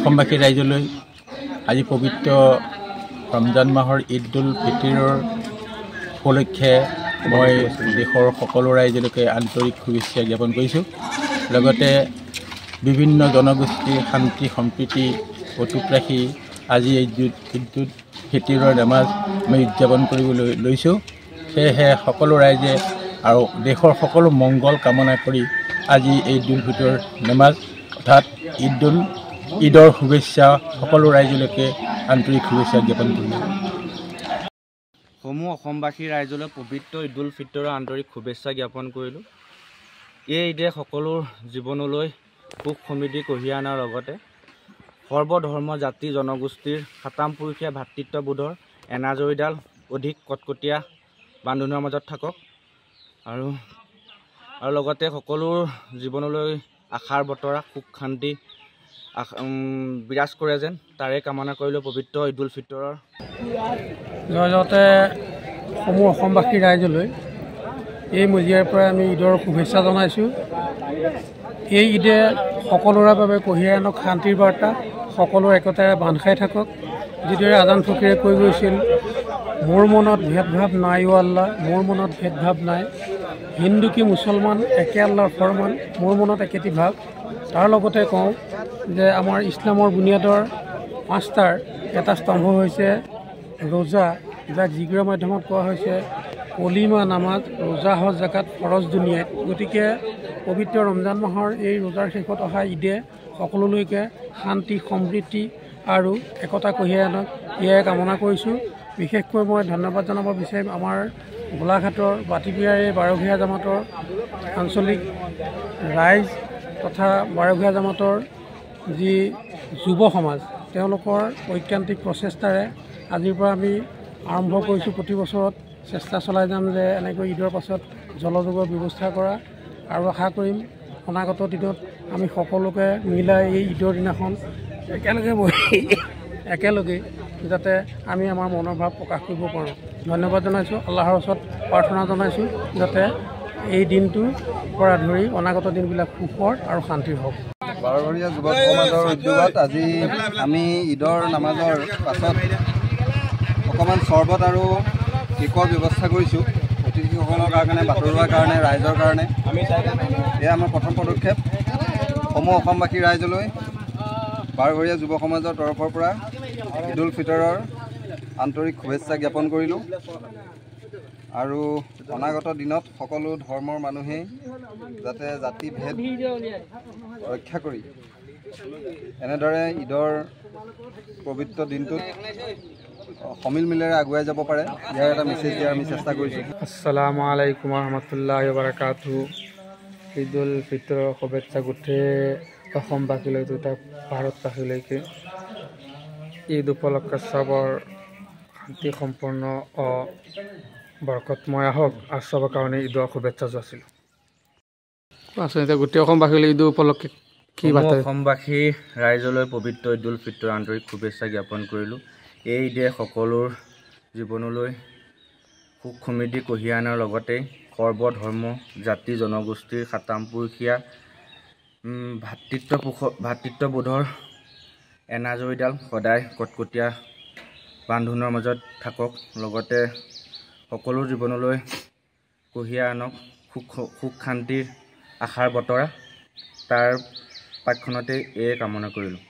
অসমবাসী ৰাইজলৈ আজি পবিত্ৰ ৰমজান মাহৰ ঈদ উল ফিতৰৰ উপলক্ষে মই দেশৰ সকলো ৰাইজলৈকে আন্তৰিক শুভেচ্ছা জ্ঞাপন কৰিছোঁ। লগতে বিভিন্ন জনগোষ্ঠীৰ শান্তি সম্প্ৰীতি অটুট ৰাখি আজি ঈদ উল ফিতৰৰ নামাজ আমি উদযাপন কৰিবলৈ লৈছোঁ। সেয়েহে সকলো ৰাইজে আৰু দেশৰ সকলো মংগল কামনা কৰি আজি ঈদ উল ফিতৰ নামাজ অৰ্থাৎ ঈদৰ শুভেচ্ছা সকলো ৰাইজলৈকে আন্তৰিক শুভেচ্ছা জ্ঞাপন কৰিলোঁ। সমূহ অসমবাসী ৰাইজলৈ পবিত্ৰ ঈদ উল ফিতৰৰ আন্তৰিক শুভেচ্ছা জ্ঞাপন কৰিলোঁ। এই ঈদে সকলো জীৱনলৈ সুখ সমৃদ্ধি কঢ়িয়াই অনাৰ লগতে সৰ্বধৰ্ম জাতি জনগোষ্ঠীৰ সাতামপুৰুষীয়া ভাতৃত্ববোধৰ এনাজৰীডাল অধিক কটকটীয়া বান্ধোনৰ মাজত থাকক আৰু লগতে সকলো জীৱনলৈ আশাৰ বতৰা সুখ শান্তি বিৰাজ কৰে যেন তাৰে কামনা কৰিলোঁ পবিত্ৰ ঈদ উল ফিতৰৰ। জয়তে সমূহ অসমবাসী ৰাইজলৈ এই মজিয়াৰ পৰা আমি ঈদৰ শুভেচ্ছা জনাইছোঁ। এই ঈদে সকলোৰে বাবে কঢ়িয়াই আনক শান্তিৰ বাৰ্তা, সকলো একতাৰে বান্ধ খাই থাকক। যিদৰে আজান ফকীৰে কৈ গৈছিল, মোৰ মনত ভেদভাৱ নাই অ' আল্লাহ, মোৰ মনত ভেদভাৱ নাই, হিন্দু কি মুছলমান একে আল্লাহৰ ফৰমান, মোৰ মনত একেটি ভাৱ। তাৰ লগতে কওঁ যে আমাৰ ইছলামৰ বুনিয়াদৰ পাঁচটাৰ এটা স্তম্ভ হৈছে ৰোজা, যাক জিকিৰৰ মাধ্যমত কোৱা হৈছে কলিমা নামাজ, ৰোজা হজ জাকাত ফৰজ দুনিয়াত। গতিকে পবিত্ৰ ৰমজান মাহৰ এই ৰোজাৰ শেষত অহা ঈদে সকলোলৈকে শান্তি সমৃদ্ধি আৰু একতা কঢ়িয়াই আনক, এয়াই কামনা কৰিছোঁ। বিশেষকৈ মই ধন্যবাদ জনাব বিচাৰিম আমাৰ গোলাঘাটৰ বাতিবিয়াৰ এই বাৰঘৰীয়া জামাতৰ আঞ্চলিক ৰাইজ তথা বাৰঘৰীয়া জামাতৰ যি যুৱ সমাজ, তেওঁলোকৰ ঐকান্তিক প্ৰচেষ্টাৰে আজিৰ পৰা আমি আৰম্ভ কৰিছোঁ। প্ৰতি বছৰত চেষ্টা চলাই যাম যে এনেকৈ ঈদৰ পাছত জলযোগৰ ব্যৱস্থা কৰা, আৰু আশা কৰিম অনাগত দিনত আমি সকলোকে মিলাই এই ঈদৰ দিনাখন একেলগে যাতে আমি আমাৰ মনৰ ভাৱ প্ৰকাশ কৰিব পাৰোঁ। ধন্যবাদ জনাইছোঁ। আল্লাহৰ ওচৰত প্ৰাৰ্থনা জনাইছোঁ যাতে এই দিনটোৰ পৰা ধৰি অনাগত দিনবিলাক সুখৰ আৰু শান্তিৰ হওক। বাৰঘৰীয়া যুৱক সমাজৰ উদ্যোগত আজি আমি ঈদৰ নামাজৰ পাছত অকণমান চৰ্বত আৰু কেকৰ ব্যৱস্থা কৰিছোঁ অতিথিসকলৰ কাৰণে, বাতৰুৱাৰ কাৰণে, ৰাইজৰ কাৰণে। এয়া আমাৰ প্ৰথম পদক্ষেপ। সমূহ অসমবাসী ৰাইজলৈ বাৰঘৰীয়া যুৱ সমাজৰ তৰফৰ পৰা ঈদ উল ফিতৰৰ আন্তৰিক শুভেচ্ছা জ্ঞাপন কৰিলোঁ। আৰু অনাগত দিনত সকলো ধৰ্মৰ মানুহেই যাতে জাতি ভেদ ৰক্ষা কৰি এনেদৰে ঈদৰ পবিত্ৰ দিনটোত সমিল মিলেৰে আগুৱাই যাব পাৰে, ইয়াৰ এটা মেছেজ দিয়াৰ আমি চেষ্টা কৰিছোঁ। আসসালামু আলাইকুম warahmatullahi wabarakatuh। ঈদ উল ফিতৰৰ শুভেচ্ছা গোটেই অসমবাসীলৈ তথা ভাৰতবাসীলৈকে। ঈদ উপলক্ষে চবৰ শান্তি সম্পূৰ্ণ বৰকতময় হওক আৰু চবৰ কাৰণে ঈদৰ শুভেচ্ছা যাচিলোঁ। এতিয়া গোটেই অসমবাসীলৈ ঈদ উপলক্ষে কি বাৰ্তা? অসমবাসী ৰাইজলৈ পবিত্ৰ ঈদ উল ফিতৰৰ আন্তৰিক শুভেচ্ছা জ্ঞাপন কৰিলোঁ। এই ঈদে সকলোৰ জীৱনলৈ সুখ সমৃদ্ধি কঢ়িয়াই অনাৰ লগতে সৰ্বধৰ্ম জাতি জনগোষ্ঠীৰ সাতামপুৰুষীয়া ভাতৃত্ববোধৰ এনাজৰীডাল সদায় কটকটীয়া বান্ধোনৰ মাজত থাকক, লগতে সকলো জীৱনলৈ কঢ়িয়াই আনক সুখ শান্তিৰ আশাৰ বতৰা। তাৰ পাক্ষণতে এয়ে কামনা কৰিলোঁ।